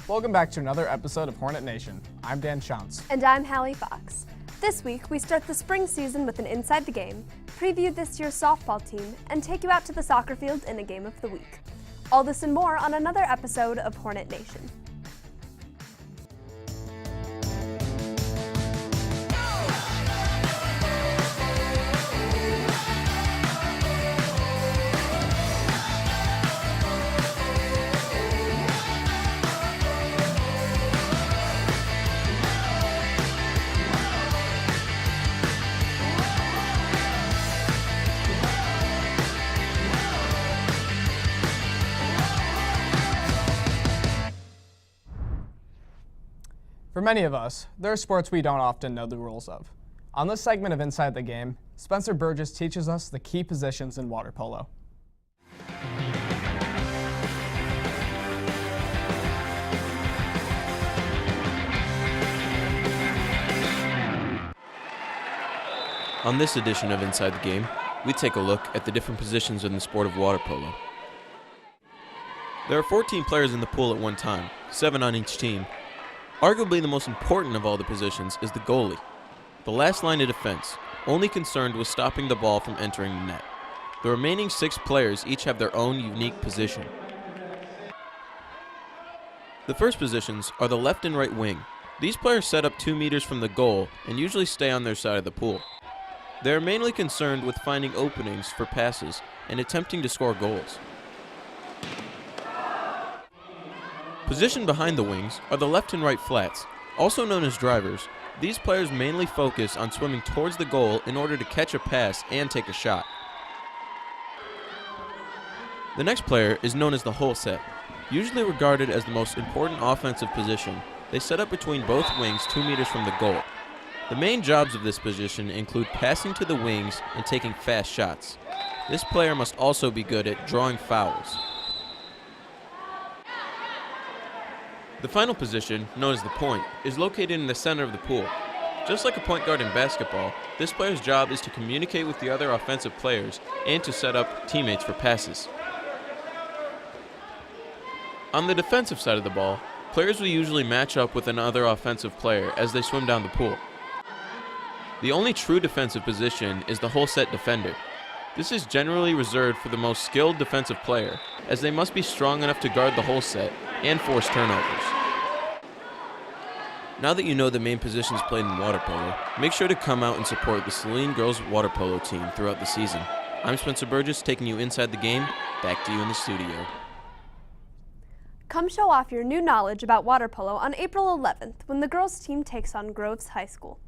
Welcome back to another episode of Hornet Nation. I'm Dan Schantz. And I'm Hallie Fox. This week, we start the spring season with an Inside the Game, preview this year's softball team, and take you out to the soccer field in a game of the week. All this and more on another episode of Hornet Nation. For many of us, there are sports we don't often know the rules of. On this segment of Inside the Game, Spencer Burgess teaches us the key positions in water polo. On this edition of Inside the Game, we take a look at the different positions in the sport of water polo. There are 14 players in the pool at one time, 7 on each team. Arguably the most important of all the positions is the goalie, the last line of defense, only concerned with stopping the ball from entering the net. The remaining 6 players each have their own unique position. The first positions are the left and right wing. These players set up 2 meters from the goal and usually stay on their side of the pool. They are mainly concerned with finding openings for passes and attempting to score goals. Positioned behind the wings are the left and right flats, also known as drivers. These players mainly focus on swimming towards the goal in order to catch a pass and take a shot. The next player is known as the hole set. Usually regarded as the most important offensive position, they set up between both wings 2 meters from the goal. The main jobs of this position include passing to the wings and taking fast shots. This player must also be good at drawing fouls. The final position, known as the point, is located in the center of the pool. Just like a point guard in basketball, this player's job is to communicate with the other offensive players and to set up teammates for passes. On the defensive side of the ball, players will usually match up with another offensive player as they swim down the pool. The only true defensive position is the hole set defender. This is generally reserved for the most skilled defensive player, as they must be strong enough to guard the hole set and force turnovers. Now that you know the main positions played in water polo, make sure to come out and support the Saline girls water polo team throughout the season. I'm Spencer Burgess, taking you inside the game. Back to you in the studio. Come show off your new knowledge about water polo on April 11th when the girls team takes on Groves High School.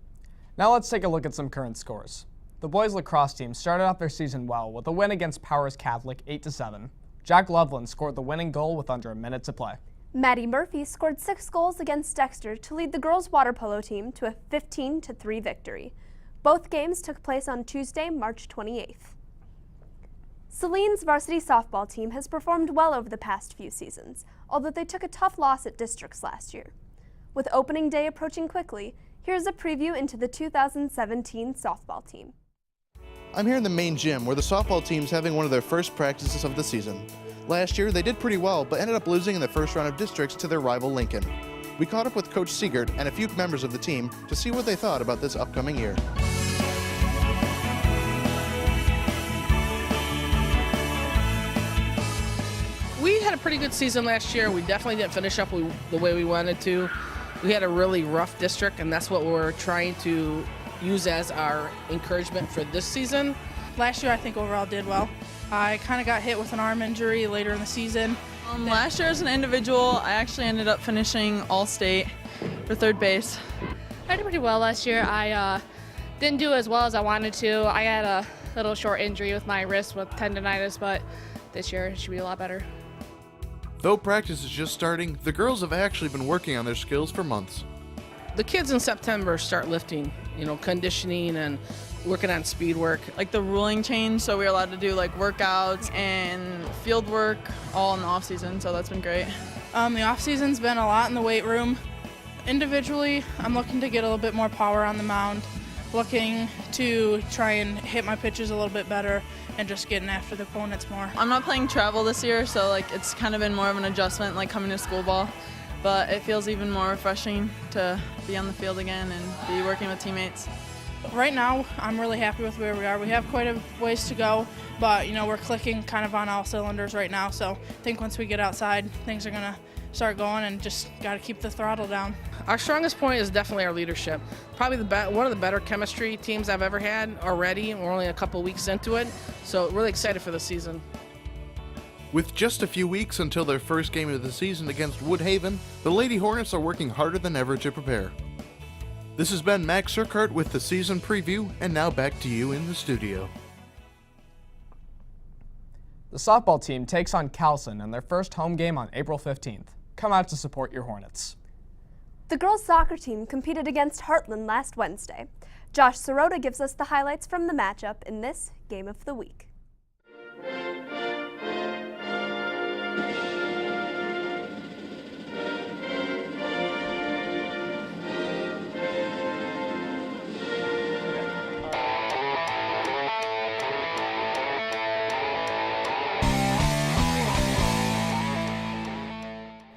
Now let's take a look at some current scores. The boys lacrosse team started off their season well with a win against Powers Catholic 8-7. Jack Loveland scored the winning goal with under a minute to play. Maddie Murphy scored 6 goals against Dexter to lead the girls water polo team to a 15-3 victory. Both games took place on Tuesday, March 28th. Saline's varsity softball team has performed well over the past few seasons, although they took a tough loss at districts last year. With opening day approaching quickly, here's a preview into the 2017 softball team. I'm here in the main gym where the softball team's having one of their first practices of the season. Last year, they did pretty well, but ended up losing in the first round of districts to their rival Lincoln. We caught up with Coach Siegert and a few members of the team to see what they thought about this upcoming year. We had a pretty good season last year. We definitely didn't finish up the way we wanted to. We had a really rough district, and that's what we're trying to use as our encouragement for this season. Last year, I think overall did well. I kind of got hit with an arm injury later in the season. Last year as an individual, I actually ended up finishing all-state for third base. I did pretty well last year. I didn't do as well as I wanted to. I had a little short injury with my wrist with tendonitis, but this year it should be a lot better. Though practice is just starting, the girls have actually been working on their skills for months. The kids in September start lifting, conditioning and working on speed work. Like the ruling changed, so we were allowed to do like workouts and field work all in the off season, so that's been great. The off season's been a lot in the weight room. Individually, I'm looking to get a little bit more power on the mound, looking to try and hit my pitches a little bit better and just getting after the opponents more. I'm not playing travel this year, so like it's kind of been more of an adjustment, like coming to school ball. but it feels even more refreshing to be on the field again and be working with teammates. Right now, I'm really happy with where we are. We have quite a ways to go, but we're clicking kind of on all cylinders right now. So I think once we get outside, things are gonna start going, and just got to keep the throttle down. Our strongest point is definitely our leadership. Probably one of the better chemistry teams I've ever had already. We're only a couple weeks into it, so really excited for the season. With just a few weeks until their first game of the season against Woodhaven, the Lady Hornets are working harder than ever to prepare. This has been Max Urquhart with the season preview, and now back to you in the studio. The softball team takes on Calson in their first home game on April 15th. Come out to support your Hornets. The girls' soccer team competed against Heartland last Wednesday. Josh Sirota gives us the highlights from the matchup in this Game of the Week.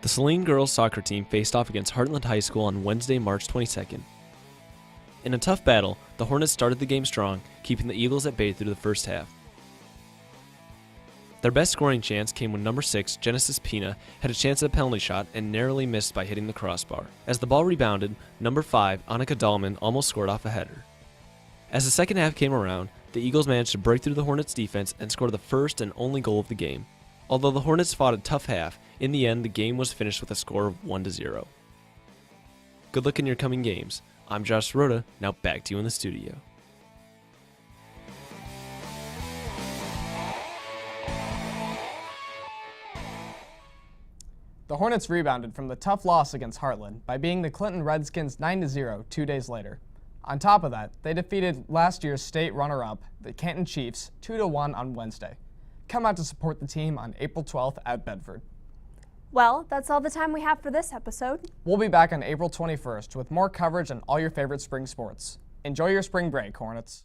The Saline girls soccer team faced off against Heartland High School on Wednesday, March 22nd. In a tough battle, the Hornets started the game strong, keeping the Eagles at bay through the first half. Their best scoring chance came when number 6, Genesis Pina, had a chance at a penalty shot and narrowly missed by hitting the crossbar. As the ball rebounded, number 5, Annika Dahlman, almost scored off a header. As the second half came around, the Eagles managed to break through the Hornets' defense and score the first and only goal of the game. Although the Hornets fought a tough half, in the end the game was finished with a score of 1-0. Good luck in your coming games. I'm Josh Sirota, now back to you in the studio. The Hornets rebounded from the tough loss against Heartland by beating the Clinton Redskins 9-0 2 days later. On top of that, they defeated last year's state runner-up, the Canton Chiefs, 2-1 on Wednesday. Come out to support the team on April 12th at Bedford. Well, that's all the time we have for this episode. We'll be back on April 21st with more coverage on all your favorite spring sports. Enjoy your spring break, Hornets.